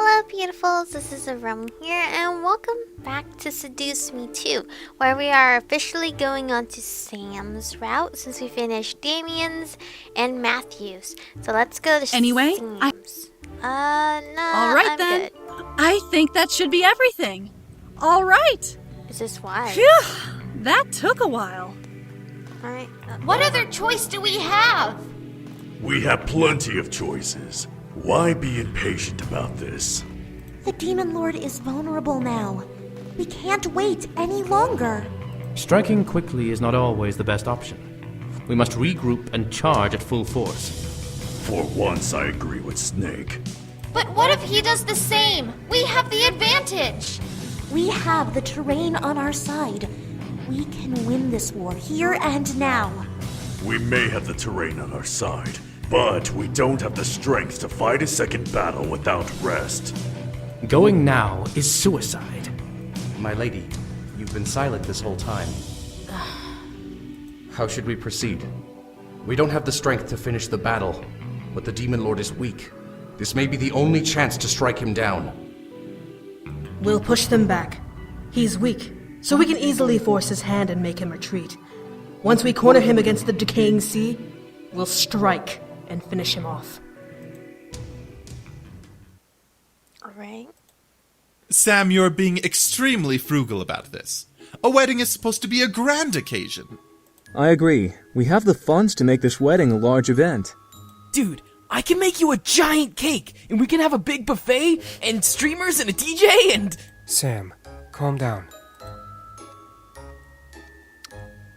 Hello beautifuls, this is Aromie here, and welcome back to Seduce Me Too, where we are officially going on to Sam's route since we finished Damien's and Matthew's. So let's go to Anyway, Sam's. No, Alright I'm then. good. I think that should be everything. Alright. Is this why? Phew, that took a while. Alright. What other choice do we have? We have plenty of choices. Why be impatient about this? The Demon Lord is vulnerable now. We can't wait any longer. Striking quickly is not always the best option. We must regroup and charge at full force. For once, I agree with Snake. But what if he does the same? We have the advantage. We have the terrain on our side. We can win this war here and now. We may have the terrain on our side, but we don't have the strength to fight a second battle without rest. Going now is suicide. My lady, you've been silent this whole time. How should we proceed? We don't have the strength to finish the battle, but the Demon Lord is weak. This may be the only chance to strike him down. We'll push them back. He's weak, so we can easily force his hand and make him retreat. Once we corner him against the decaying sea, we'll strike and finish him off. Alright. Sam, you're being extremely frugal about this. A wedding is supposed to be a grand occasion. I agree. We have the funds to make this wedding a large event. Dude, I can make you a giant cake, and we can have a big buffet, and streamers, and a DJ, and... Sam, calm down.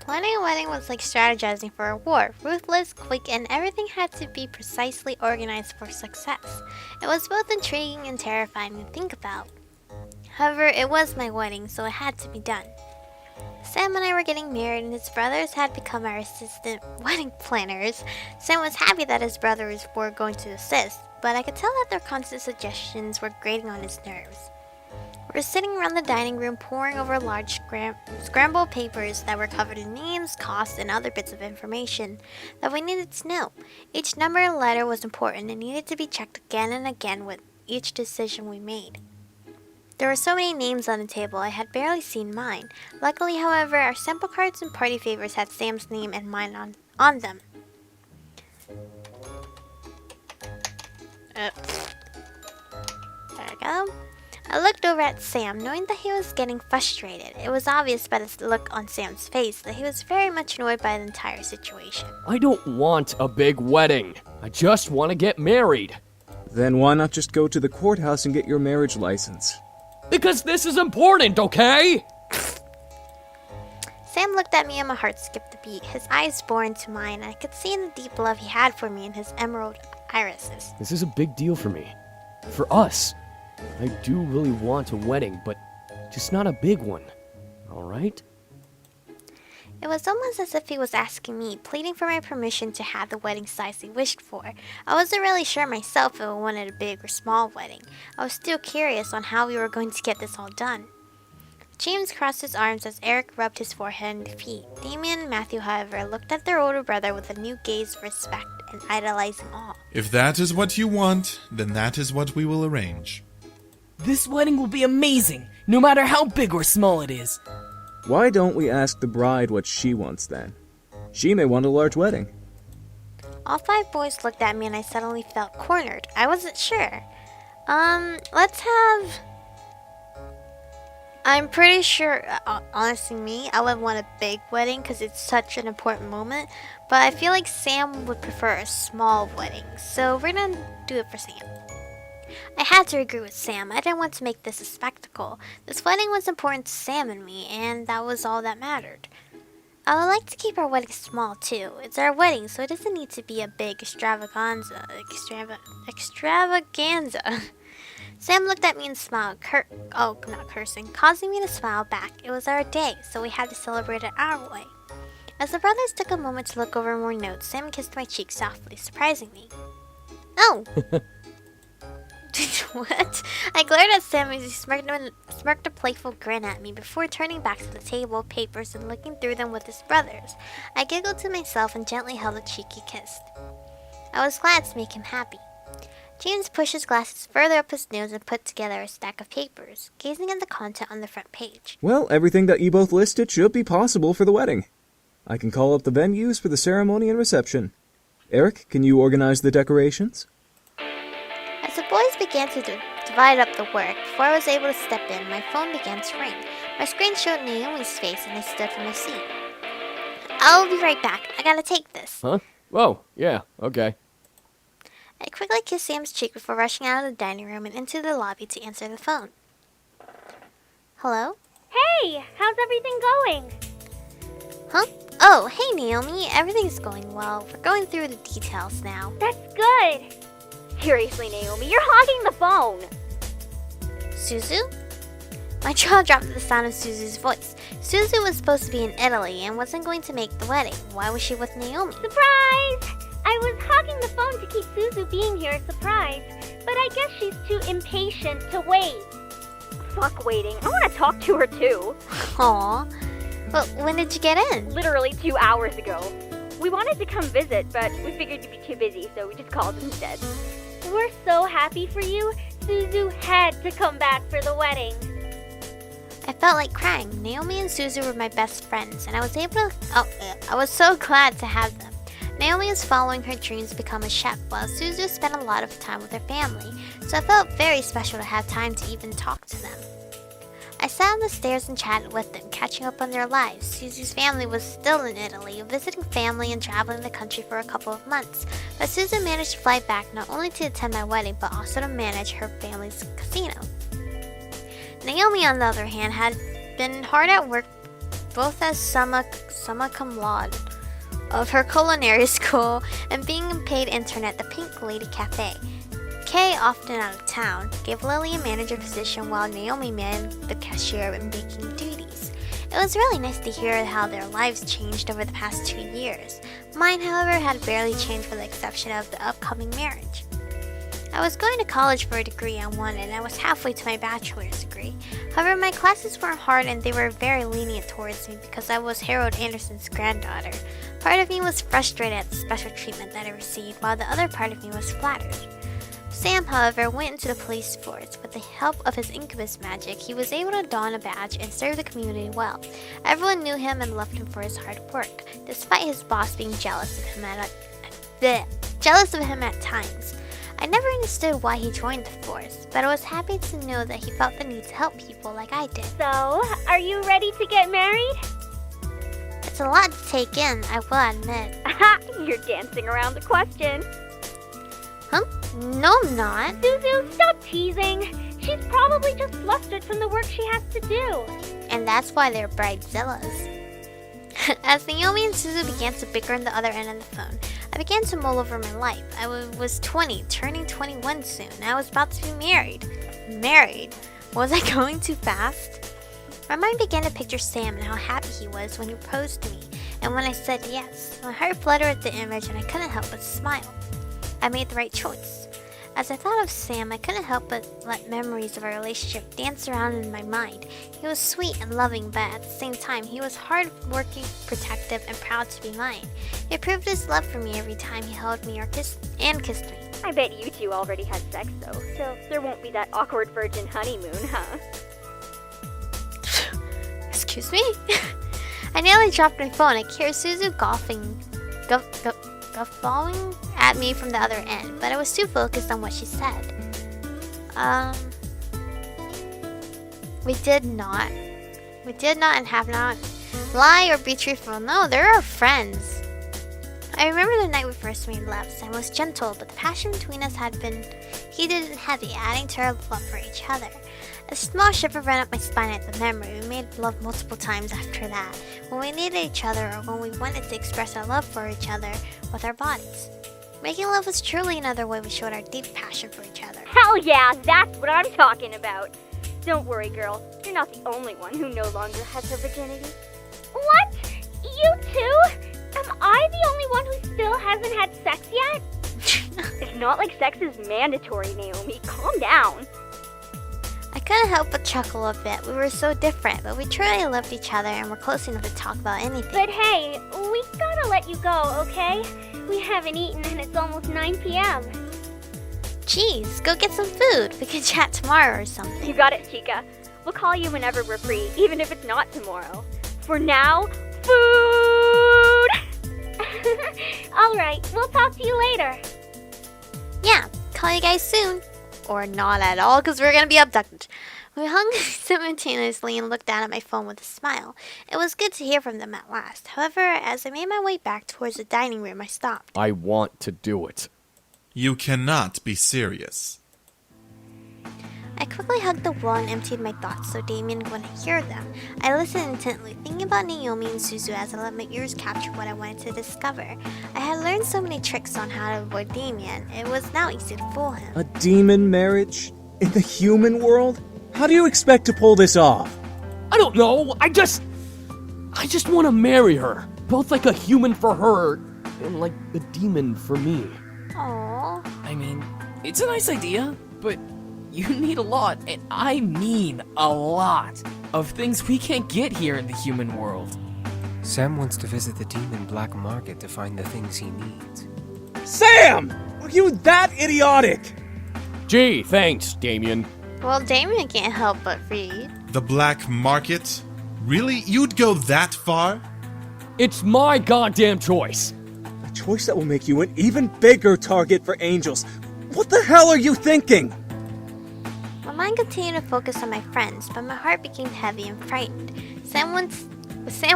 Planning a wedding was like strategizing for a war. Ruthless, quick, and everything had to be precisely organized for success. It was both intriguing and terrifying to think about. However, it was my wedding, so it had to be done. Sam and I were getting married, and his brothers had become our assistant wedding planners. Sam was happy that his brothers were going to assist, but I could tell that their constant suggestions were grating on his nerves. We were sitting around the dining room poring over large scrambled papers that were covered in names, costs, and other bits of information that we needed to know. Each number and letter was important and needed to be checked again and again with each decision we made. There were so many names on the table, I had barely seen mine. Luckily, however, our sample cards and party favors had Sam's name and mine on them. There we go. I looked over at Sam, knowing that he was getting frustrated. It was obvious by the look on Sam's face that he was very much annoyed by the entire situation. I don't want a big wedding. I just want to get married. Then why not just go to the courthouse and get your marriage license? Because this is important, okay? Sam looked at me and my heart skipped a beat. His eyes bore into mine, and I could see the deep love he had for me in his emerald irises. This is a big deal for me. For us. I do really want a wedding, but just not a big one. Alright? It was almost as if he was asking me, pleading for my permission to have the wedding size he wished for. I wasn't really sure myself if I wanted a big or small wedding. I was still curious on how we were going to get this all done. James crossed his arms as Eric rubbed his forehead in defeat. Damien and Matthew, however, looked at their older brother with a new gaze of respect and idolizing awe. If that is what you want, then that is what we will arrange. This wedding will be amazing, no matter how big or small it is. Why don't we ask the bride what she wants then? She may want a large wedding. All five boys looked at me and I suddenly felt cornered. I wasn't sure. Let's have... I'm pretty sure, honestly me, I would want a big wedding because it's such an important moment. But I feel like Sam would prefer a small wedding. So we're gonna do it for Sam. I had to agree with Sam. I didn't want to make this a spectacle. This wedding was important to Sam and me, and that was all that mattered. I would like to keep our wedding small too. It's our wedding, so it doesn't need to be a big extravaganza. Sam looked at me and smiled, not cursing, causing me to smile back. It was our day, so we had to celebrate it our way. As the brothers took a moment to look over more notes, Sam kissed my cheek softly, surprising me. Oh! What? I glared at Sam as he smirked a playful grin at me before turning back to the table of papers and looking through them with his brothers. I giggled to myself and gently held the cheek he kissed. I was glad to make him happy. James pushed his glasses further up his nose and put together a stack of papers, gazing at the content on the front page. Well, everything that you both listed should be possible for the wedding. I can call up the venues for the ceremony and reception. Eric, can you organize the decorations? As the boys began to divide up the work, before I was able to step in, my phone began to ring. My screen showed Naomi's face and I stood from my seat. I'll be right back. I gotta take this. Huh? Oh, yeah, okay. I quickly kissed Sam's cheek before rushing out of the dining room and into the lobby to answer the phone. Hello? Hey, how's everything going? Huh? Oh, hey Naomi, everything's going well. We're going through the details now. That's good. Seriously, Naomi, you're hogging the phone. Suzu? My jaw dropped at the sound of Suzu's voice. Suzu was supposed to be in Italy and wasn't going to make the wedding. Why was she with Naomi? Surprise! I was hogging the phone to keep Suzu being here a surprise, but I guess she's too impatient to wait. Fuck waiting. I want to talk to her too. Aw. Well, when did you get in? Literally 2 hours ago. We wanted to come visit, but we figured you'd be too busy, so we just called instead. We're so happy for you. Suzu had to come back for the wedding. I felt like crying. Naomi and Suzu were my best friends, and I was so glad to have them. Naomi was following her dreams to become a chef, while Suzu spent a lot of time with her family, so I felt very special to have time to even talk to them. I sat on the stairs and chatted with them, catching up on their lives. Suzu's family was still in Italy, visiting family and traveling the country for a couple of months, but Suzu managed to fly back not only to attend my wedding, but also to manage her family's casino. Naomi, on the other hand, had been hard at work, both as summa cum laude of her culinary school and being a paid intern at the Pink Lady Cafe. Kay, often out of town, gave Lily a manager position while Naomi manned the cashier and baking duties. It was really nice to hear how their lives changed over the past 2 years. Mine, however, had barely changed with the exception of the upcoming marriage. I was going to college for a degree I wanted, and I was halfway to my bachelor's degree. However, my classes weren't hard and they were very lenient towards me because I was Harold Anderson's granddaughter. Part of me was frustrated at the special treatment that I received, while the other part of me was flattered. Sam, however, went into the police force. With the help of his incubus magic, he was able to don a badge and serve the community well. Everyone knew him and loved him for his hard work, despite his boss being jealous of him at times. I never understood why he joined the force, but I was happy to know that he felt the need to help people like I did. So, are you ready to get married? It's a lot to take in, I will admit. Aha! You're dancing around the question. Huh? No, I'm not. Suzu, stop teasing. She's probably just flustered from the work she has to do. And that's why they're bridezillas. As Naomi and Suzu began to bicker on the other end of the phone, I began to mull over my life. I was 20, turning 21 soon. I was about to be married. Married? Was I going too fast? My mind began to picture Sam and how happy he was when he proposed to me, and when I said yes. My heart fluttered at the image and I couldn't help but smile. I made the right choice. As I thought of Sam, I couldn't help but let memories of our relationship dance around in my mind. He was sweet and loving, but at the same time, he was hard-working, protective, and proud to be mine. He proved his love for me every time he held me or kissed me. I bet you two already had sex, though, so there won't be that awkward virgin honeymoon, huh? Excuse me? I nearly dropped my phone. I could hear Suzu guffawing at me from the other end, but I was too focused on what she said. We did not and have not lie or be truthful. No, they're our friends. I remember the night we first made love. Sam was gentle, but the passion between us had been heated and heavy, adding to our love for each other. A small shiver ran up my spine at the memory. We made love multiple times after that, when we needed each other or when we wanted to express our love for each other with our bodies. Making love was truly another way we showed our deep passion for each other. Hell yeah, that's what I'm talking about. Don't worry, girl. You're not the only one who no longer has her virginity. What? You too? Am I the only one who still hasn't had sex yet? It's not like sex is mandatory, Naomi. Calm down. I couldn't help but chuckle a bit. We were so different, but we truly loved each other and were close enough to talk about anything. But hey, we gotta let you go, okay? We haven't eaten and it's almost 9 p.m. Geez, go get some food. We can chat tomorrow or something. You got it, Chica. We'll call you whenever we're free, even if it's not tomorrow. For now, food! Alright, we'll talk to you later. Yeah, call you guys soon. Or not at all, because we're gonna be abducted. We hung simultaneously and looked down at my phone with a smile. It was good to hear from them at last. However, as I made my way back towards the dining room, I stopped. I want to do it. You cannot be serious. I quickly hugged the wall and emptied my thoughts so Damien wouldn't hear them. I listened intently, thinking about Naomi and Suzu as I let my ears capture what I wanted to discover. I had learned so many tricks on how to avoid Damien, it was now easy to fool him. A demon marriage? In the human world? How do you expect to pull this off? I don't know. I just want to marry her. Both like a human for her and like a demon for me. Aww. I mean, it's a nice idea, but you need a lot, and I mean a lot, of things we can't get here in the human world. Sam wants to visit the demon black market to find the things he needs. Sam! Are you that idiotic? Gee, thanks, Damien. Well, Damien can't help but read. The black market? Really? You'd go that far? It's my goddamn choice. A choice that will make you an even bigger target for angels. What the hell are you thinking? My mind continued to focus on my friends, but my heart became heavy and frightened. Sam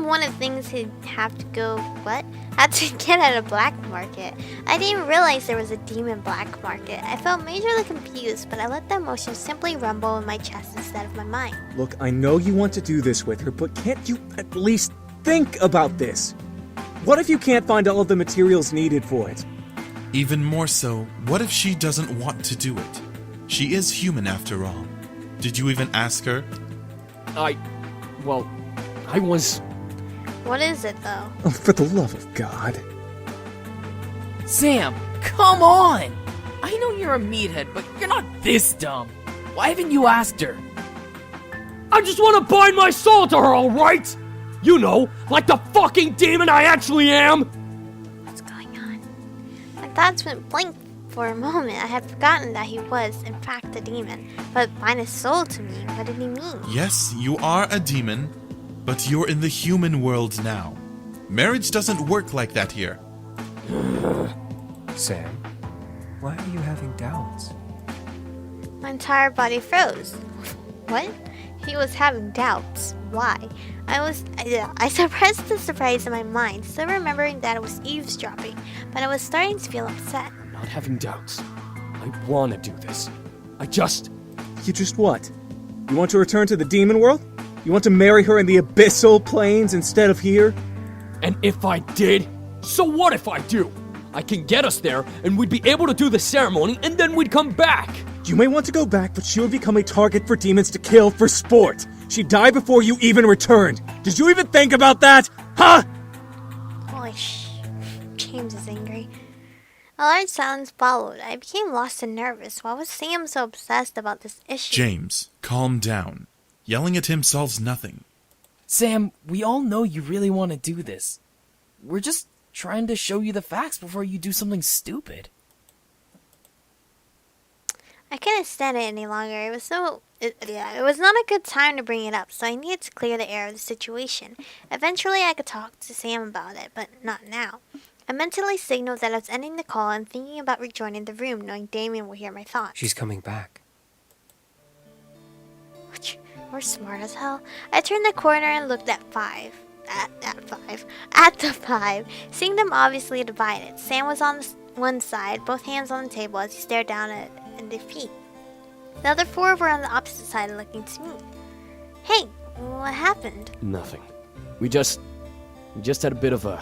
wanted things he'd have to go, had to get at a black market. I didn't realize there was a demon black market. I felt majorly confused, but I let the emotions simply rumble in my chest instead of my mind. Look, I know you want to do this with her, but can't you at least think about this? What if you can't find all of the materials needed for it? Even more so, what if she doesn't want to do it? She is human after all. Did you even ask her? I was... What is it, though? Oh, for the love of God. Sam, come on! I know you're a meathead, but you're not this dumb. Why haven't you asked her? I just want to bind my soul to her, alright? You know, like the fucking demon I actually am! What's going on? My thoughts went blank for a moment. I had forgotten that he was, in fact, a demon. But bind his soul to me, what did he mean? Yes, you are a demon, but you're in the human world now. Marriage doesn't work like that here. Sam, why are you having doubts? My entire body froze. What? He was having doubts. Why? I suppressed the surprise in my mind, still remembering that it was eavesdropping, but I was starting to feel upset. I'm not having doubts. I want to do this. You just what? You want to return to the demon world? You want to marry her in the abyssal plains instead of here? And if I did? So what if I do? I can get us there, and we'd be able to do the ceremony, and then we'd come back! You may want to go back, but she would become a target for demons to kill for sport. She'd die before you even returned. Did you even think about that? Huh? Holy James is angry. A large silence followed. I became lost and nervous. Why was Sam so obsessed about this issue? James, calm down. Yelling at him solves nothing. Sam, we all know you really want to do this. We're just trying to show you the facts before you do something stupid. I couldn't stand it any longer. It was not a good time to bring it up, so I needed to clear the air of the situation. Eventually, I could talk to Sam about it, but not now. I mentally signaled that I was ending the call and thinking about rejoining the room, knowing Damien would hear my thoughts. She's coming back. We're smart as hell. I turned the corner and looked at the five, seeing them obviously divided. Sam was on one side, both hands on the table as he stared down at defeat. The other four were on the opposite side looking to me. Hey, what happened? Nothing. We just had a bit of a...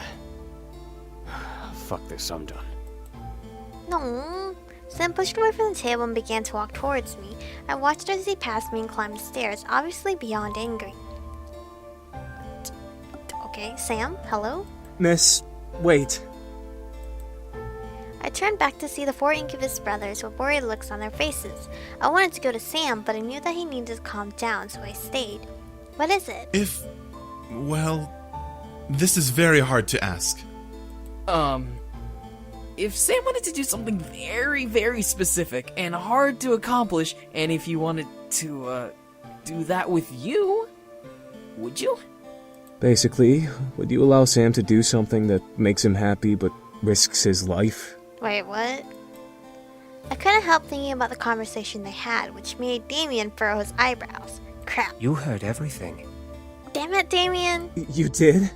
Fuck this, I'm done. No. Sam pushed away from the table and began to walk towards me. I watched as he passed me and climbed the stairs, obviously beyond angry. Okay, Sam, hello? Miss, wait. I turned back to see the four Incubus brothers with worried looks on their faces. I wanted to go to Sam, but I knew that he needed to calm down, so I stayed. What is it? Well, this is very hard to ask. if Sam wanted to do something very, very specific and hard to accomplish, and if you wanted to, do that with you, would you? Basically, would you allow Sam to do something that makes him happy but risks his life? Wait, what? I couldn't help thinking about the conversation they had, which made Damien furrow his eyebrows. Crap. You heard everything. Damn it, Damien. You did?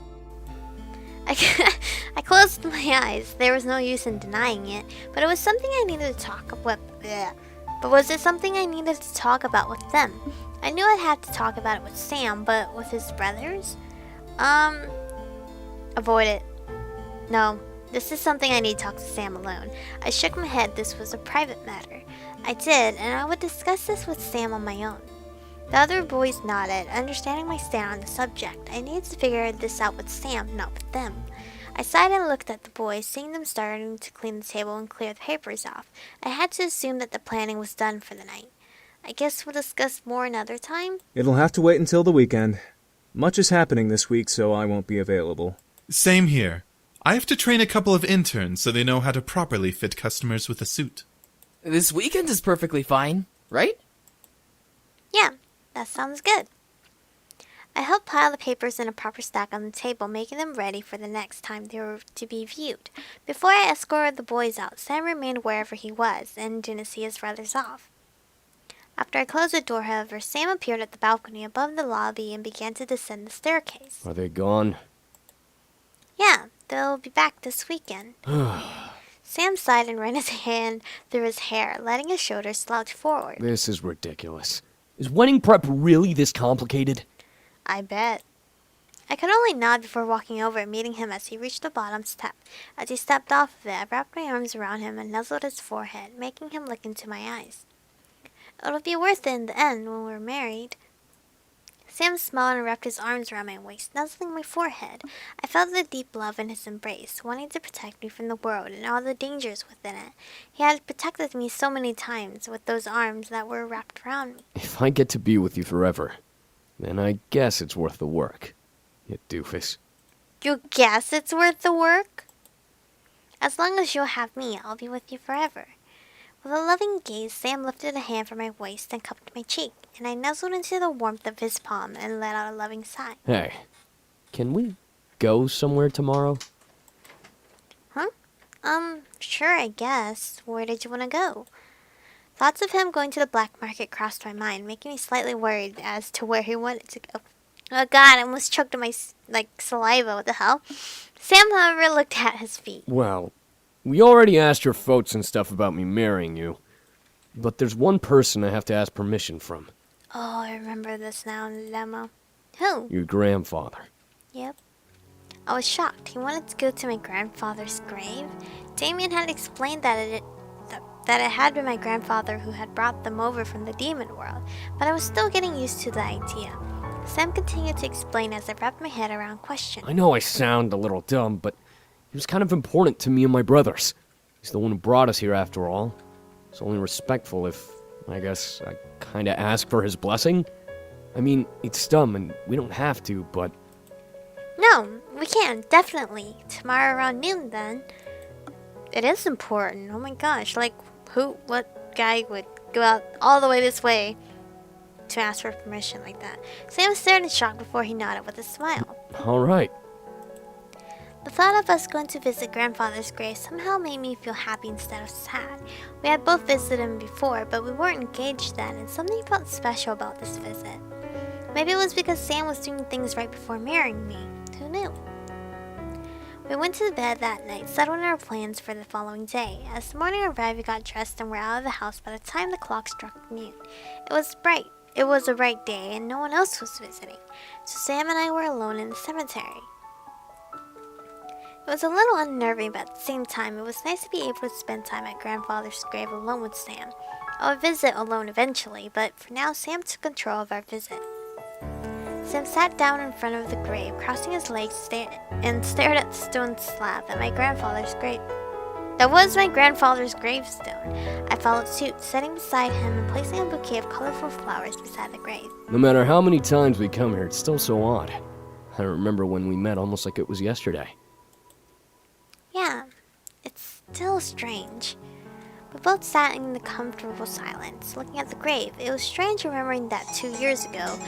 I closed my eyes. There was no use in denying it, but it was something I needed to talk about. But was it something I needed to talk about with them? I knew I'd have to talk about it with Sam, but with his brothers? Avoid it. No, this is something I need to talk to Sam alone. I shook my head. This was a private matter. I did, and I would discuss this with Sam on my own. The other boys nodded, understanding my stand on the subject. I needed to figure this out with Sam, not with them. I sighed and looked at the boys, seeing them starting to clean the table and clear the papers off. I had to assume that the planning was done for the night. I guess we'll discuss more another time? It'll have to wait until the weekend. Much is happening this week, so I won't be available. Same here. I have to train a couple of interns so they know how to properly fit customers with a suit. This weekend is perfectly fine, right? Yeah, that sounds good. I helped pile the papers in a proper stack on the table, making them ready for the next time they were to be viewed. Before I escorted the boys out, Sam remained wherever he was and didn't see his brothers off. After I closed the door, however, Sam appeared at the balcony above the lobby and began to descend the staircase. Are they gone? Yeah, they'll be back this weekend. Sam sighed and ran his hand through his hair, letting his shoulders slouch forward. This is ridiculous. Is wedding prep really this complicated? I bet. I could only nod before walking over and meeting him as he reached the bottom step. As he stepped off of it, I wrapped my arms around him and nuzzled his forehead, making him look into my eyes. It'll be worth it in the end when we're married. Sam smiled and wrapped his arms around my waist, nuzzling my forehead. I felt the deep love in his embrace, wanting to protect me from the world and all the dangers within it. He had protected me so many times with those arms that were wrapped around me. If I get to be with you forever, then I guess it's worth the work, you doofus. You guess it's worth the work? As long as you'll have me, I'll be with you forever. With a loving gaze, Sam lifted a hand from my waist and cupped my cheek, and I nuzzled into the warmth of his palm and let out a loving sigh. Hey, can we go somewhere tomorrow? Huh? Sure, I guess. Where did you want to go? Thoughts of him going to the black market crossed my mind, making me slightly worried as to where he wanted to go. Oh god, I almost choked on my, saliva. What the hell? Sam, however, looked at his feet. Well, we already asked your folks and stuff about me marrying you. But there's one person I have to ask permission from. Oh, I remember this now in the demo. Who? Your grandfather. Yep. I was shocked. He wanted to go to my grandfather's grave. Damien had explained that it had been my grandfather who had brought them over from the demon world, but I was still getting used to the idea. Sam continued to explain as I wrapped my head around questions. I know I sound a little dumb, but he was kind of important to me and my brothers. He's the one who brought us here after all. It's only respectful if, I guess, I kinda ask for his blessing. I mean, it's dumb and we don't have to, but... No, we can, definitely. Tomorrow around noon, then. It is important. Oh my gosh, what guy would go out all the way this way to ask for permission like that? Sam stared in shock before he nodded with a smile. Alright. The thought of us going to visit grandfather's grave somehow made me feel happy instead of sad. We had both visited him before, but we weren't engaged then, and something felt special about this visit. Maybe it was because Sam was doing things right before marrying me. Who knew? We went to bed that night, settling our plans for the following day. As the morning arrived, we got dressed and were out of the house by the time the clock struck noon. It was a bright day, and no one else was visiting, so Sam and I were alone in the cemetery. It was a little unnerving, but at the same time, it was nice to be able to spend time at grandfather's grave alone with Sam. I would visit alone eventually, but for now, Sam took control of our visit. Sam sat down in front of the grave, crossing his legs and stared at the stone slab at my grandfather's grave. That was my grandfather's gravestone. I followed suit, sitting beside him and placing a bouquet of colorful flowers beside the grave. No matter how many times we come here, it's still so odd. I remember when we met almost like it was yesterday. Yeah, it's still strange. We both sat in the comfortable silence, looking at the grave. It was strange remembering that 2 years ago,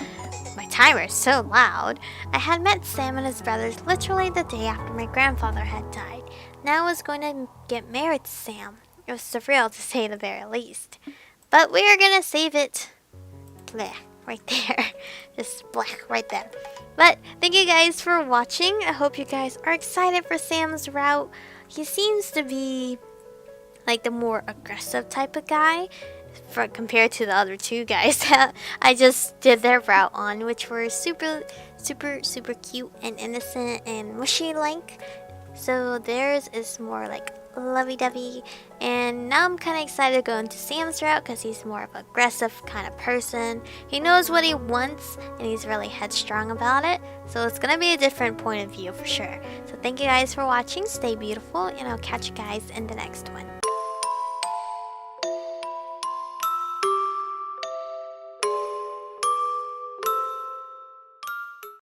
my timer is so loud, I had met Sam and his brothers literally the day after my grandfather had died. Now I was going to get married to Sam. It was surreal to say the very least. But we are gonna save it. Bleh, right there. Just bleh, right there. But thank you guys for watching. I hope you guys are excited for Sam's route. He seems to be like the more aggressive type of guy compared to the other two guys that I just did their route on, which were super cute and innocent and mushy like. So theirs is more like lovey-dovey, and now I'm kind of excited to go into Sam's route because he's more of an aggressive kind of person. He knows what he wants and he's really headstrong about it, so it's gonna be a different point of view for sure. So thank you guys for watching, stay beautiful, and I'll catch you guys in the next one.